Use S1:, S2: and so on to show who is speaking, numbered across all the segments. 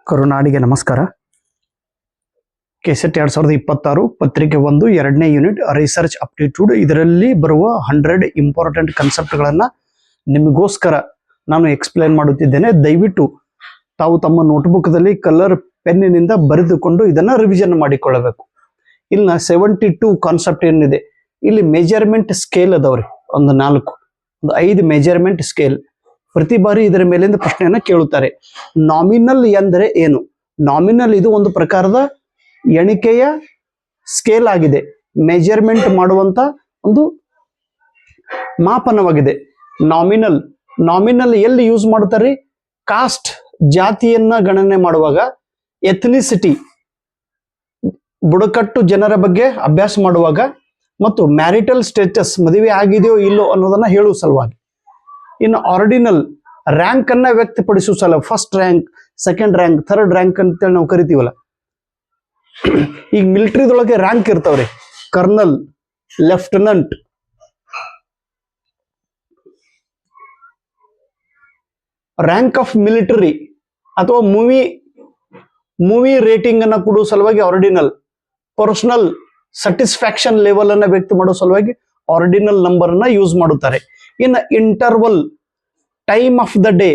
S1: ಕರುನಾಡಿಗೆ ನಮಸ್ಕಾರ. ಕೆಸೆಟ್ 2026 ಪತ್ರಿಕೆ 1 2ನೇ ಯೂನಿಟ್ ರಿಸರ್ಚ್ ಅಪ್ಟಿಟ್ಯೂಡ್. ಇದರಲ್ಲಿ ಬರುವ 100 ಇಂಪಾರ್ಟೆಂಟ್ ಕಾನ್ಸೆಪ್ಟ್ಗಳನ್ನು ನಿಮಗೋಸ್ಕರ ನಾನು ಎಕ್ಸ್ಪ್ಲೇನ್ ಮಾಡುತ್ತಿದ್ದೇನೆ. ದಯವಿಟ್ಟು ತಾವು ತಮ್ಮ ನೋಟ್ಬುಕ್ದಲ್ಲಿ ಕಲರ್ ಪೆನ್ನಿನಿಂದ ಬರೆದುಕೊಂಡು ಇದನ್ನು ರಿವಿಷನ್ ಮಾಡಿಕೊಳ್ಳಬೇಕು. ಇಲ್ಲಿನ 72 ಕಾನ್ಸೆಪ್ಟ್ ಏನಿದೆ, ಇಲ್ಲಿ ಮೆಜರ್ಮೆಂಟ್ ಸ್ಕೇಲ್ ಅದಾವ್ರಿ, ಒಂದು 5 ಮೆಜರ್ಮೆಂಟ್ ಸ್ಕೇಲ್. ಪ್ರತಿ ಬಾರಿ ಇದರ ಮೇಲಿಂದ ಪ್ರಶ್ನೆಯನ್ನ ಕೇಳುತ್ತಾರೆ. ನಾಮಿನಲ್ ಎಂದರೆ ಏನು? ನಾಮಿನಲ್ ಇದು ಒಂದು ಪ್ರಕಾರದ ಎಣಿಕೆಯ ಸ್ಕೇಲ್ ಆಗಿದೆ, ಮೆಜರ್ಮೆಂಟ್ ಮಾಡುವಂತ ಒಂದು ಮಾಪನವಾಗಿದೆ. ನಾಮಿನಲ್ ಎಲ್ಲಿ ಯೂಸ್ ಮಾಡ್ತಾರೆ? ಕಾಸ್ಟ್, ಜಾತಿಯನ್ನ ಗಣನೆ ಮಾಡುವಾಗ, ಎಥ್ನಿಸಿಟಿ, ಬುಡಕಟ್ಟು ಜನರ ಬಗ್ಗೆ ಅಭ್ಯಾಸ ಮಾಡುವಾಗ, ಮತ್ತು ಮ್ಯಾರಿಟಲ್ ಸ್ಟೇಟಸ್, ಮದುವೆ ಆಗಿದೆಯೋ ಇಲ್ಲೋ ಅನ್ನೋದನ್ನ ಹೇಳುವ ಸಲುವಾಗಿ. ಇನ್ನು ಆರ್ಡಿನಲ್, ರ್ಯಾಂಕ್ ಅನ್ನ ವ್ಯಕ್ತಪಡಿಸುವ ಸಲ, first rank, second rank, third rank ಅಂತೇಳಿ ನಾವು ಕರಿತೀವಲ್ಲ. ಈಗ ಮಿಲಿಟರಿದೊಳಗೆ ರ್ಯಾಂಕ್ ಇರ್ತಾವ್ರಿ, colonel, lieutenant. Rank of military ಅಥವಾ ಮೂವಿ ರೇಟಿಂಗ್ ಅನ್ನ ಕೊಡುವ ಸಲುವಾಗಿ ಆರ್ಡಿನಲ್. ಪರ್ಸನಲ್ ಸ್ಯಾಟಿಸ್ಫ್ಯಾಕ್ಷನ್ ಲೆವೆಲ್ ಅನ್ನ ವ್ಯಕ್ತ ಮಾಡುವ ಸಲುವಾಗಿ ಆರ್ಡಿನಲ್ ನಂಬರ್ ಅನ್ನ ಯೂಸ್ ಮಾಡುತ್ತಾರೆ. ಇನ್ನು interval, time of the day,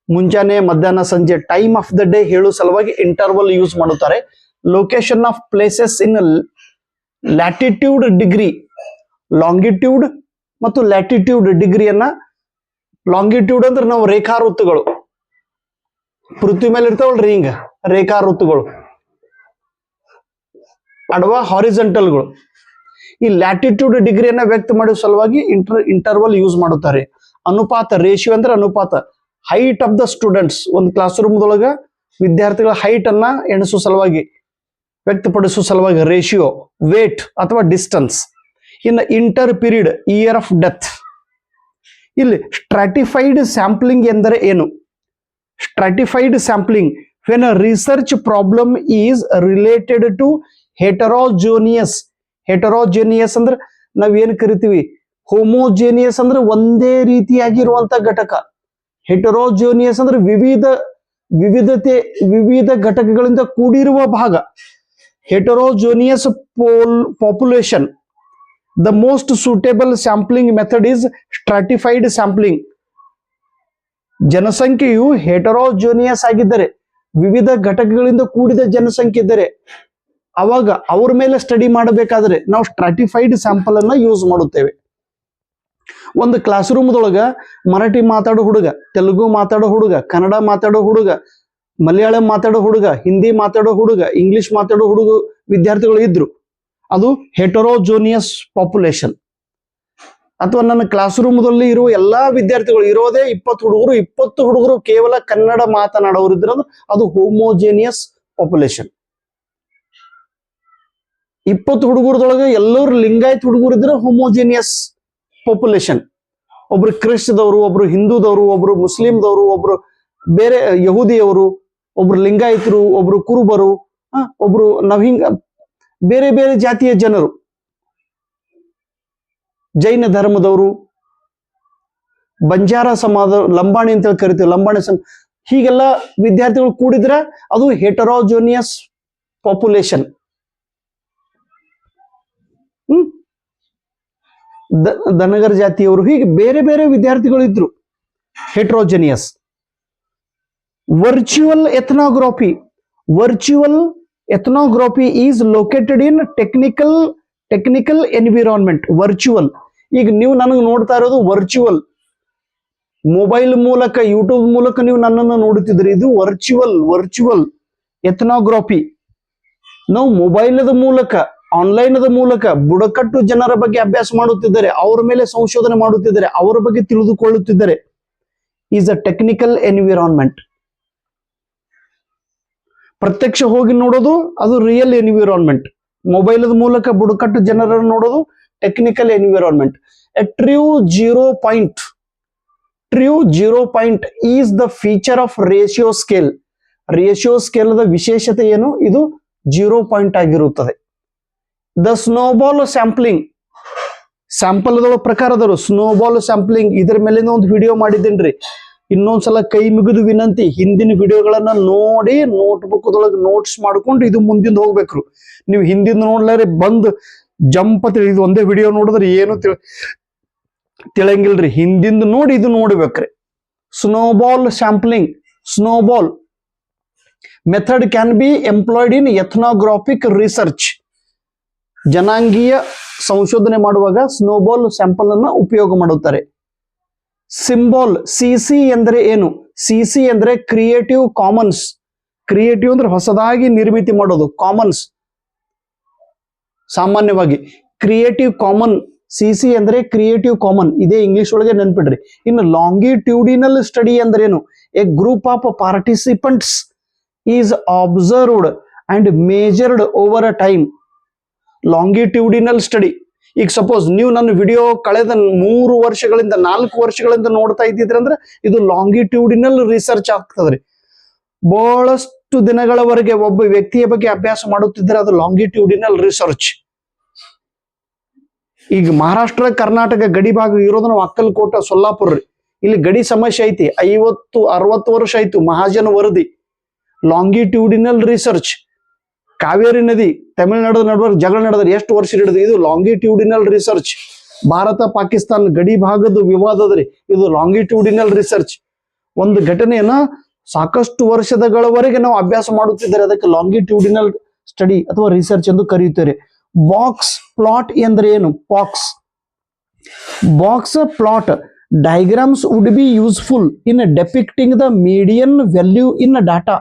S1: ಮುಂಜಾನೆ, ಮಧ್ಯಾಹ್ನ, ಸಂಜೆ, ಟೈಮ್ ಆಫ್ ದ ಡೇ ಹೇಳುವ ಸಲುವಾಗಿ ಇಂಟರ್ವಲ್ ಯೂಸ್ ಮಾಡುತ್ತಾರೆ. Location of places in latitude, degree, longitude ಮತ್ತು ಲ್ಯಾಟಿಟ್ಯೂಡ್ ಡಿಗ್ರಿಯನ್ನ. ಲಾಂಗಿಟ್ಯೂಡ್ ಅಂದ್ರೆ ನಾವು ರೇಖಾವೃತ್ತಗಳು, ಪೃಥ್ವಿ ಮೇಲೆ ಇರ್ತಾವಲ್ರಿ ಹಿಂಗ ರೇಖಾವೃತ್ತಗಳು, ಅಡವಾ ಹಾರಿಜೆಂಟಲ್ಗಳು. ಈ ಲ್ಯಾಟಿಟ್ಯೂಡ್ ಡಿಗ್ರಿಯನ್ನ ವ್ಯಕ್ತ ಮಾಡುವ ಸಲುವಾಗಿ ಇಂಟರ್ವಲ್ ಯೂಸ್ ಮಾಡುತ್ತಾರೆ. ಅನುಪಾತ, ರೇಷಿಯೋ ಅಂದ್ರೆ ಅನುಪಾತ. ಹೈಟ್ ಆಫ್ ದ ಸ್ಟೂಡೆಂಟ್ಸ್, ಒಂದು ಕ್ಲಾಸ್ ರೂಮ್ದೊಳಗ ವಿದ್ಯಾರ್ಥಿಗಳ ಹೈಟ್ ಅನ್ನ ಎಣಿಸುವ ಸಲುವಾಗಿ, ವ್ಯಕ್ತಪಡಿಸುವ ಸಲುವಾಗಿ ರೇಷಿಯೋ. ವೇಟ್ ಅಥವಾ ಡಿಸ್ಟನ್ಸ್. ಇನ್ನು inter period, year of death. ಇಲ್ಲಿ ಸ್ಟ್ರಾಟಿಫೈಡ್ ಸ್ಯಾಂಪ್ಲಿಂಗ್ ಎಂದರೆ ಏನು? Stratified sampling, when a research problem is related to heterogeneous. Heterogeneous ಅಂದ್ರೆ ನಾವ್ ಏನ್ ಕರಿತೀವಿ, ಹೋಮೋಜೇನಿಯಸ್ ಅಂದ್ರೆ ಒಂದೇ ರೀತಿಯಾಗಿರುವಂತ ಘಟಕ. ಹೆಟರೋಜೋನಿಯಸ್ ಅಂದ್ರೆ ವಿವಿಧ ಘಟಕಗಳಿಂದ ಕೂಡಿರುವ ಭಾಗ. Heterogeneous population. The most suitable sampling method is stratified sampling. ಜನಸಂಖ್ಯೆಯು ಹೆಟರೋಜೋನಿಯಸ್ ಆಗಿದ್ದರೆ, ವಿವಿಧ ಘಟಕಗಳಿಂದ ಕೂಡಿದ ಜನಸಂಖ್ಯೆ ಇದ್ದರೆ, ಅವಾಗ ಅವ್ರ ಮೇಲೆ ಸ್ಟಡಿ ಮಾಡಬೇಕಾದ್ರೆ ನಾವು ಸ್ಟ್ರಾಟಿಫೈಡ್ ಸ್ಯಾಂಪಲ್ ಅನ್ನ ಯೂಸ್ ಮಾಡುತ್ತೇವೆ. ಒಂದು ಕ್ಲಾಸ್ ರೂಮ್ದೊಳಗ ಮರಾಠಿ ಮಾತಾಡೋ ಹುಡುಗ, ತೆಲುಗು ಮಾತಾಡೋ ಹುಡುಗ, ಕನ್ನಡ ಮಾತಾಡೋ ಹುಡುಗ, ಮಲಯಾಳಂ ಮಾತಾಡೋ ಹುಡುಗ, ಹಿಂದಿ ಮಾತಾಡೋ ಹುಡುಗ, ಇಂಗ್ಲಿಷ್ ಮಾತಾಡೋ ವಿದ್ಯಾರ್ಥಿಗಳು ಇದ್ರು. ಅದು ಹೆಟರೋಜೋನಿಯಸ್ ಪಾಪ್ಯುಲೇಷನ್. ಅಥವಾ ನನ್ನ ಕ್ಲಾಸ್ ರೂಮ್ದಲ್ಲಿ ಇರುವ ಎಲ್ಲಾ ವಿದ್ಯಾರ್ಥಿಗಳು ಇರೋದೇ 20 ಹುಡುಗರು ಕೇವಲ ಕನ್ನಡ ಮಾತನಾಡೋರು ಇದ್ರು, ಅದು ಹೋಮೋಜೇನಿಯಸ್ ಪಾಪ್ಯುಲೇಷನ್. 20 ಹುಡುಗರದೊಳಗೆ ಎಲ್ಲರೂ ಲಿಂಗಾಯತ್ ಹುಡುಗರು ಇದ್ರೆ ಹೋಮೋಜೇನಿಯಸ್ ಪಾಪ್ಯುಲೇಷನ್. ಒಬ್ರು ಕ್ರಿಸ್ತದವರು, ಒಬ್ರು ಹಿಂದೂದವರು, ಒಬ್ರು ಮುಸ್ಲಿಂದವರು, ಒಬ್ರು ಬೇರೆ ಯಹೂದಿಯವರು, ಒಬ್ರು ಲಿಂಗಾಯತರು, ಒಬ್ರು ಕುರುಬರು, ಒಬ್ರು ನವಹಿಂಗ, ಬೇರೆ ಬೇರೆ ಜಾತಿಯ ಜನರು, ಜೈನ ಧರ್ಮದವರು, ಬಂಜಾರ ಸಮಾಜ, ಲಂಬಾಣಿ ಅಂತ ಕರಿತೀವಿ, ಲಂಬಾಣಿ ಹೀಗೆಲ್ಲ ವಿದ್ಯಾರ್ಥಿಗಳು ಕೂಡಿದ್ರೆ ಅದು ಹೆಟರೋಜೋನಿಯಸ್ ಪಾಪ್ಯುಲೇಷನ್. ದನಗರ ಜಾತಿಯವರು, ಹೀಗೆ ಬೇರೆ ಬೇರೆ ವಿದ್ಯಾರ್ಥಿಗಳು ಇದ್ರು, heterogeneous. Virtual ethnography is located in technical environment. Virtual, ಈಗ ನೀವು ನನಗೆ ನೋಡ್ತಾ ಇರೋದು ವರ್ಚುವಲ್, ಮೊಬೈಲ್ ಮೂಲಕ, ಯೂಟ್ಯೂಬ್ ಮೂಲಕ ನೀವು ನನ್ನನ್ನು ನೋಡುತ್ತಿದ್ರಿ. ಇದು ವರ್ಚುವಲ್ ಎಥ್ನೋಗ್ರಫಿ. ನಾವು ಮೊಬೈಲದ ಮೂಲಕ, ಆನ್ಲೈನದ ಮೂಲಕ ಬುಡಕಟ್ಟು ಜನರ ಬಗ್ಗೆ ಅಭ್ಯಾಸ ಮಾಡುತ್ತಿದ್ದಾರೆ, ಅವರ ಮೇಲೆ ಸಂಶೋಧನೆ ಮಾಡುತ್ತಿದ್ದಾರೆ, ಅವರ ಬಗ್ಗೆ ತಿಳಿದುಕೊಳ್ಳುತ್ತಿದ್ದಾರೆ. Is a technical environment. ಪ್ರತ್ಯಕ್ಷ ಹೋಗಿ ನೋಡೋದು ಅದು ರಿಯಲ್ ಎನ್ವಿರಾನ್ಮೆಂಟ್. ಮೊಬೈಲದ ಮೂಲಕ ಬುಡಕಟ್ಟು ಜನರನ್ನು ನೋಡೋದು technical environment. A true zero point is the feature of ratio scale. Ratio scale ವಿಶೇಷತೆ ಏನು? ಇದು 0 ಪಾಯಿಂಟ್ ಆಗಿರುತ್ತದೆ. ದ ಸ್ನೋಬಾಲ್ ಸ್ಯಾಂಪ್ಲಿಂಗ್, ಸ್ಯಾಂಪಲ್ ಪ್ರಕಾರದವರು ಸ್ನೋಬಾಲ್ ಸ್ಯಾಂಪ್ಲಿಂಗ್, ಇದರ ಮೇಲಿಂದ ಒಂದು ವಿಡಿಯೋ ಮಾಡಿದ್ದೇನ್ರಿ. ಇನ್ನೊಂದ್ಸಲ ಕೈ ಮುಗಿದು ವಿನಂತಿ, ಹಿಂದಿನ ವಿಡಿಯೋಗಳನ್ನ ನೋಡಿ ನೋಟ್ಬುಕ್ದೊಳಗೆ ನೋಟ್ಸ್ ಮಾಡ್ಕೊಂಡು ಇದು ಮುಂದಿಂದ ಹೋಗ್ಬೇಕ್ರು. ನೀವು ಹಿಂದಿಂದ ನೋಡ್ಲಾರೆ ಬಂದ್ ಜಂಪ್ ಇದು ಒಂದೇ ವಿಡಿಯೋ ನೋಡಿದ್ರೆ ಏನು ತಿಳಂಗಿಲ್ರಿ. ಹಿಂದಿಂದ ನೋಡಿ ಇದು ನೋಡ್ಬೇಕ್ರಿ. Snowball sampling. Snowball method can be employed in ethnographic research. ಜನಾಂಗೀಯ ಸಂಶೋಧನೆ ಮಾಡುವಾಗ ಸ್ನೋಬಾಲ್ ಸ್ಯಾಂಪಲ್ ಅನ್ನ ಉಪಯೋಗ ಮಾಡುತ್ತಾರೆ. ಸಿಂಬಾಲ್. ಸಿಸಿ ಎಂದರೆ ಏನು? ಸಿಸಿ ಅಂದ್ರೆ ಕ್ರಿಯೇಟಿವ್ ಕಾಮನ್ಸ್. ಕ್ರಿಯೇಟಿವ್ ಅಂದ್ರೆ ಹೊಸದಾಗಿ ನಿರ್ಮಿತಿ ಮಾಡೋದು. ಕಾಮನ್ಸ್ ಸಾಮಾನ್ಯವಾಗಿ ಕ್ರಿಯೇಟಿವ್ ಕಾಮನ್. ಸಿಸಿ ಅಂದ್ರೆ ಕ್ರಿಯೇಟಿವ್ ಕಾಮನ್. ಇದೇ ಇಂಗ್ಲಿಷ್ ಒಳಗೆ ನೆನ್ಪಿಡ್ರಿ. ಇನ್ನು ಲಾಂಗಿಟ್ಯೂಡಿನಲ್ ಸ್ಟಡಿ ಅಂದ್ರೆ ಏನು? A group of participants is observed and measured over a time. Longitudinal study. ಈಗ ಸಪೋಸ್ ನೀವು ನನ್ನ ವಿಡಿಯೋ ಕಳೆದ 3 ವರ್ಷಗಳಿಂದ 4 ವರ್ಷಗಳಿಂದ ನೋಡ್ತಾ ಇದ್ದಿದ್ರೆ ಅಂದ್ರೆ ಇದು ಲಾಂಗಿಟ್ಯೂಡಿನಲ್ ರಿಸರ್ಚ್ ಆಗ್ತದ್ರಿ. ಬಹಳಷ್ಟು ದಿನಗಳವರೆಗೆ ಒಬ್ಬ ವ್ಯಕ್ತಿಯ ಬಗ್ಗೆ ಅಭ್ಯಾಸ ಮಾಡುತ್ತಿದ್ರೆ ಅದು ಲಾಂಗಿಟ್ಯೂಡಿನಲ್ ರಿಸರ್ಚ್. ಈಗ ಮಹಾರಾಷ್ಟ್ರ ಕರ್ನಾಟಕ ಗಡಿ ಭಾಗ ಇರೋದು ನಾವು ಅಕ್ಕಲಕೋಟ ಸೊಲ್ಲಾಪುರ ರೀ. ಇಲ್ಲಿ ಗಡಿ ಸಮಸ್ಯೆ ಐತಿ. 50-60 ವರ್ಷ ಆಯ್ತು. ಮಹಾಜನ ವರದಿ. Longitudinal research. ಕಾವೇರಿ ನದಿ ತಮಿಳುನಾಡು ನಡುವೆ ಜಗಳ ನಡೆದ್ರೆ ಎಷ್ಟು ವರ್ಷ ಹಿಡಿದು? ಇದು ಲಾಂಗಿಟ್ಯೂಡಿನಲ್ ರಿಸರ್ಚ್. ಭಾರತ ಪಾಕಿಸ್ತಾನ ಗಡಿ ಭಾಗದ ವಿವಾದದ್ರಿ. ಇದು ಲಾಂಗಿಟ್ಯೂಡಿನಲ್ ರಿಸರ್ಚ್. ಒಂದು ಘಟನೆಯನ್ನ ಸಾಕಷ್ಟು ವರ್ಷಗಳವರೆಗೆ ನಾವು ಅಭ್ಯಾಸ ಮಾಡುತ್ತಿದ್ದಾರೆ. ಅದಕ್ಕೆ ಲಾಂಗಿಟ್ಯೂಡಿನಲ್ ಸ್ಟಡಿ ಅಥವಾ ರಿಸರ್ಚ್ ಎಂದು ಕರೆಯುತ್ತಾರೆ. ಬಾಕ್ಸ್ ಪ್ಲಾಟ್ ಎಂದ್ರೆ ಏನು? Box plot diagrams would be useful in depicting the median value in data.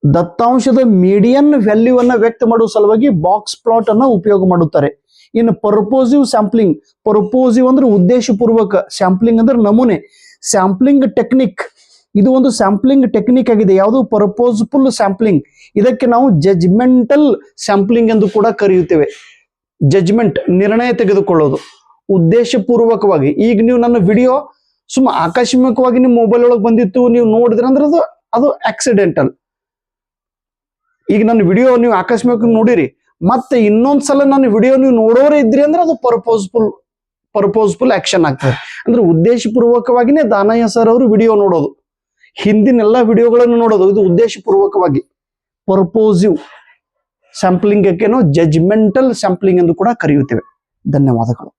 S1: ದತ್ತಾಂಶದ ಮೀಡಿಯನ್ ವ್ಯಾಲ್ಯೂ ಅನ್ನ ವ್ಯಕ್ತ ಮಾಡುವ ಸಲುವಾಗಿ ಬಾಕ್ಸ್ ಪ್ಲಾಟ್ ಅನ್ನ ಉಪಯೋಗ ಮಾಡುತ್ತಾರೆ. ಇನ್ನು ಪರ್ಪೋಸಿವ್ ಸ್ಯಾಂಪ್ಲಿಂಗ್. ಪರ್ಪೋಸಿವ್ ಅಂದ್ರೆ ಉದ್ದೇಶಪೂರ್ವಕ, ಸ್ಯಾಂಪ್ಲಿಂಗ್ ಅಂದ್ರೆ ನಮೂನೆ. Sampling technique. ಇದು ಒಂದು ಸ್ಯಾಂಪ್ಲಿಂಗ್ ಟೆಕ್ನಿಕ್ ಆಗಿದೆ. ಯಾವುದು? ಪರ್ಪೋಸ್ಫುಲ್ ಸ್ಯಾಂಪ್ಲಿಂಗ್. ಇದಕ್ಕೆ ನಾವು ಜಜ್ಮೆಂಟಲ್ ಸ್ಯಾಂಪ್ಲಿಂಗ್ ಎಂದು ಕೂಡ ಕರೆಯುತ್ತೇವೆ. ಜಜ್ಮೆಂಟ್ ನಿರ್ಣಯ ತೆಗೆದುಕೊಳ್ಳೋದು ಉದ್ದೇಶಪೂರ್ವಕವಾಗಿ. ಈಗ ನೀವು ನನ್ನ ವಿಡಿಯೋ ಸುಮ್ಮ ಆಕಸ್ಮಿಕವಾಗಿ ನಿಮ್ಮ ಮೊಬೈಲ್ ಒಳಗೆ ಬಂದಿತ್ತು, ನೀವು ನೋಡಿದ್ರೆ ಅಂದ್ರೆ ಅದು ಆಕ್ಸಿಡೆಂಟಲ್. ಈಗ ನನ್ನ ವಿಡಿಯೋ ನೀವು ಆಕಸ್ಮಿಕ ನೋಡಿರಿ, ಮತ್ತೆ ಇನ್ನೊಂದ್ಸಲ ನನ್ನ ವಿಡಿಯೋ ನೀವು ನೋಡೋರೇ ಇದ್ರಿ ಅಂದ್ರೆ ಅದು ಪರ್ಪೋಸ್ಫುಲ್ ಆಕ್ಷನ್ ಆಗ್ತದೆ. ಅಂದ್ರೆ ಉದ್ದೇಶಪೂರ್ವಕವಾಗಿನೇ ದಾನಯ್ಯ ಸರ್ ಅವರು ವಿಡಿಯೋ ನೋಡೋದು, ಹಿಂದಿನ ಎಲ್ಲಾ ವಿಡಿಯೋಗಳನ್ನು ನೋಡೋದು, ಇದು ಉದ್ದೇಶಪೂರ್ವಕವಾಗಿ. ಪರ್ಪೋಸಿವ್ ಸ್ಯಾಂಪ್ಲಿಂಗ್ ನಾವು ಜಜ್ಮೆಂಟಲ್ ಸ್ಯಾಂಪ್ಲಿಂಗ್ ಎಂದು ಕೂಡ ಕರೆಯುತ್ತೇವೆ. ಧನ್ಯವಾದಗಳು.